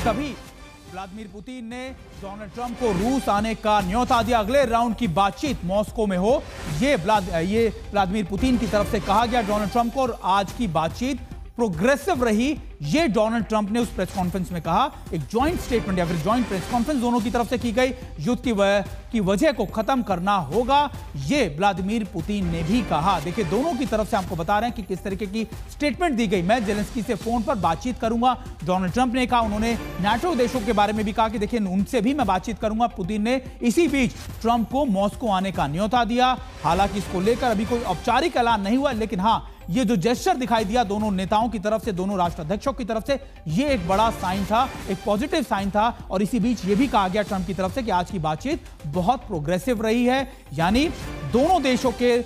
तभी Vladimir Putin ने Donald Trump को रूस आने का न्योता दिया। अगले राउंड की बातचीत मॉस्को में हो, ये व्लादिमीर पुतिन की तरफ से कहा गया डोनाल्ड ट्रंप को। और आज की बातचीत प्रोग्रेसिव रही, ये डोनाल्ड ट्रंप ने उस प्रेस कॉन्फ्रेंस में कहा। एक जॉइंट स्टेटमेंट या फिर जॉइंट प्रेस कॉन्फ्रेंस दोनों की तरफ से की गई। युद्ध की वजह को खत्म करना होगा, ये व्लादिमीर पुतिन ने भी कहा। देखिए, दोनों की तरफ से आपको बता रहे हैं कि किस तरीके की स्टेटमेंट दी गई। मैं जेलेंस्की से फोन पर बातचीत करूंगा, डोनाल्ड ट्रंप ने कहा। उन्होंने नाटो देशों के बारे में भी कहा कि देखिए उनसे भी मैं बातचीत करूंगा। पुतिन ने इसी बीच ट्रंप को मॉस्को आने का न्योता दिया। हालांकि इसको लेकर अभी कोई औपचारिक ऐलान नहीं हुआ, लेकिन हाँ, ये जो जेस्चर दिखाई दिया दोनों नेताओं की तरफ से, दोनों राष्ट्राध्यक्षों की तरफ से, ये एक बड़ा साइन था, एक पॉजिटिव साइन था। और इसी बीच ये भी कहा गया ट्रंप की तरफ से कि आज की बातचीत बहुत प्रोग्रेसिव रही है। यानी दोनों देशों के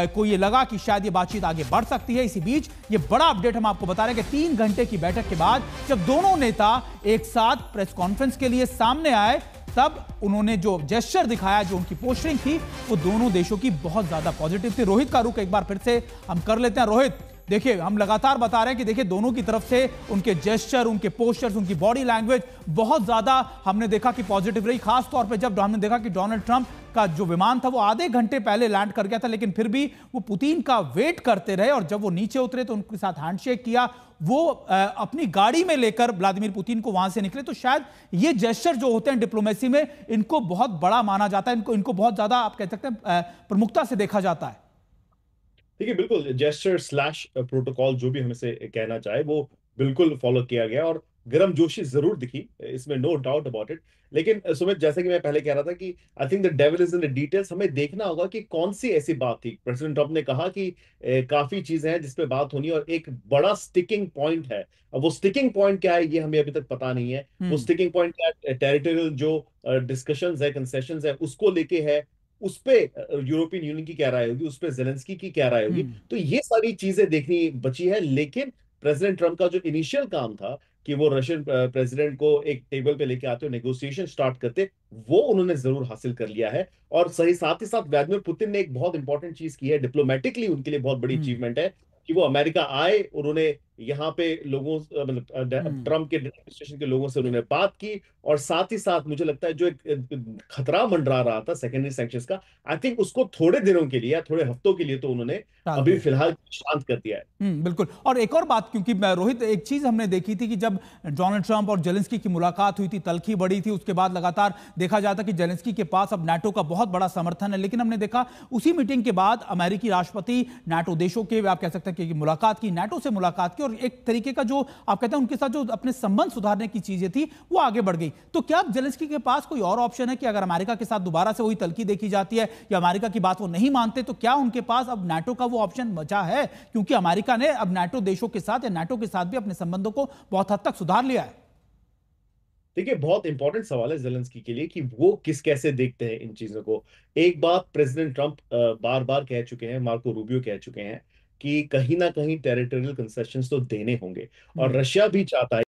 को ये लगा कि शायद ये बातचीत आगे बढ़ सकती है। इसी बीच ये बड़ा अपडेट हम आपको बता रहे हैं कि 3 घंटे की बैठक के बाद जब दोनों नेता एक साथ प्रेस कॉन्फ्रेंस के लिए सामने आए, तब उन्होंने जो जेस्चर दिखाया, जो उनकी पोस्टरिंग थी, वो दोनों देशों की बहुत ज्यादा पॉजिटिव थी। रोहित का रुख एक बार फिर से हम कर लेते हैं। रोहित, देखिए हम लगातार बता रहे हैं कि देखिए दोनों की तरफ से उनके जेस्चर, उनके पोस्टर्स, उनकी बॉडी लैंग्वेज बहुत ज्यादा हमने देखा कि पॉजिटिव रही। खास तौर पे जब हमने देखा कि डोनाल्ड ट्रंप का जो विमान था वो आधे घंटे पहले लैंड कर गया था, लेकिन फिर भी वो पुतिन का वेट करते रहे। और जब वो नीचे उतरे तो उनके साथ हैंडशेक किया, वो अपनी गाड़ी में लेकर व्लादिमीर पुतिन को वहां से निकले। तो शायद ये जेस्चर जो होते हैं डिप्लोमेसी में, इनको बहुत बड़ा माना जाता है, इनको बहुत ज्यादा आप कह सकते हैं प्रमुखता से देखा जाता है। देखिए, बिल्कुल जेस्चर स्लैश प्रोटोकॉल जो भी हमें से कहना चाहे वो बिल्कुल फॉलो किया गया और गर्मजोशी जरूर दिखी, इसमें नो डाउट अबाउट इट। लेकिन सुमित, जैसे कि मैं पहले कह रहा था कि I think the devil is in the details. हमें देखना होगा कि कौन सी ऐसी बात थी। प्रेसिडेंट ट्रंप ने कहा कि काफी चीजें हैं जिस पे बात होनी है और एक बड़ा स्टिकिंग पॉइंट है। अब वो स्टिकिंग पॉइंट क्या है ये हमें अभी तक पता नहीं है। वो स्टिकिंग पॉइंट क्या है? टेरिटोरियल जो डिस्कशंस है, कंसेशंस है, उसको लेके है। उस पे यूरोपियन यूनियन की क्या राय होगी, उस पे जेलेंस्की की क्या राय होगी। तो ये सारी चीजें देखनी बची है। लेकिन प्रेसिडेंट ट्रंप का जो इनिशियल काम था कि वो रशियन प्रेसिडेंट को एक टेबल पे लेके आते, नेगोशिएशन स्टार्ट करते, वो उन्होंने जरूर हासिल कर लिया है। और सही साथ ही साथ व्लादिमीर पुतिन ने एक बहुत इंपॉर्टेंट चीज की है, डिप्लोमेटिकली उनके लिए बहुत बड़ी अचीवमेंट है कि वो अमेरिका आए। उन्होंने यहाँ पे लोगों मतलब ट्रंप के एडमिनिस्ट्रेशन के लोगों से उन्होंने बात की। और साथ ही साथ मुझे लगता है जो एक खतरा मंडरा रहा था सेकेंडरी सैंक्शंस का, आई थिंक उसको थोड़े दिनों के लिए या थोड़े हफ्तों के लिए तो उन्होंने टाल अभी दिया। फिलहाल शांत कर दिया है। बिल्कुल। और एक और बात, क्योंकि रोहित, एक चीज हमने देखी थी कि जब डोनाल्ड ट्रंप और जेलेंस्की की मुलाकात हुई थी, तल्खी बढ़ी थी, उसके बाद लगातार देखा जाता कि जेलेंस्की के पास अब नाटो का बहुत बड़ा समर्थन है। लेकिन हमने देखा उसी मीटिंग के बाद अमेरिकी राष्ट्रपति नाटो देशों के, आप कह सकते हैं कि मुलाकात की, नाटो से मुलाकात की, और एक तरीके का जो आप कहते हैं उनके साथ जो अपने संबंध सुधारने की चीजें थी वो आगे बढ़ गई। तो क्या अब जेलेंस्की के पास कोई और ऑप्शन है कि अगर अमेरिका के साथ दोबारा से वही तल्खी देखी जाती है या अमेरिका की बात वो नहीं मानते, तो क्या उनके पास अब नाटो का वो ऑप्शन बचा है? क्योंकि अमेरिका ने अब नाटो देशों के साथ या नाटो के साथ भी अपने संबंधों को बहुत हद तक सुधार लिया है। देखिए, बहुत इंपॉर्टेंट सवाल है जेलेंस्की के लिए कि वो किस कैसे देखते हैं इन चीजों को। एक बात प्रेसिडेंट ट्रंप बार बार कह चुके हैं, मार्को रूबियो कह चुके हैं कि कहीं ना कहीं टेरिटोरियल कंसेशंस तो देने होंगे। और रशिया भी चाहता है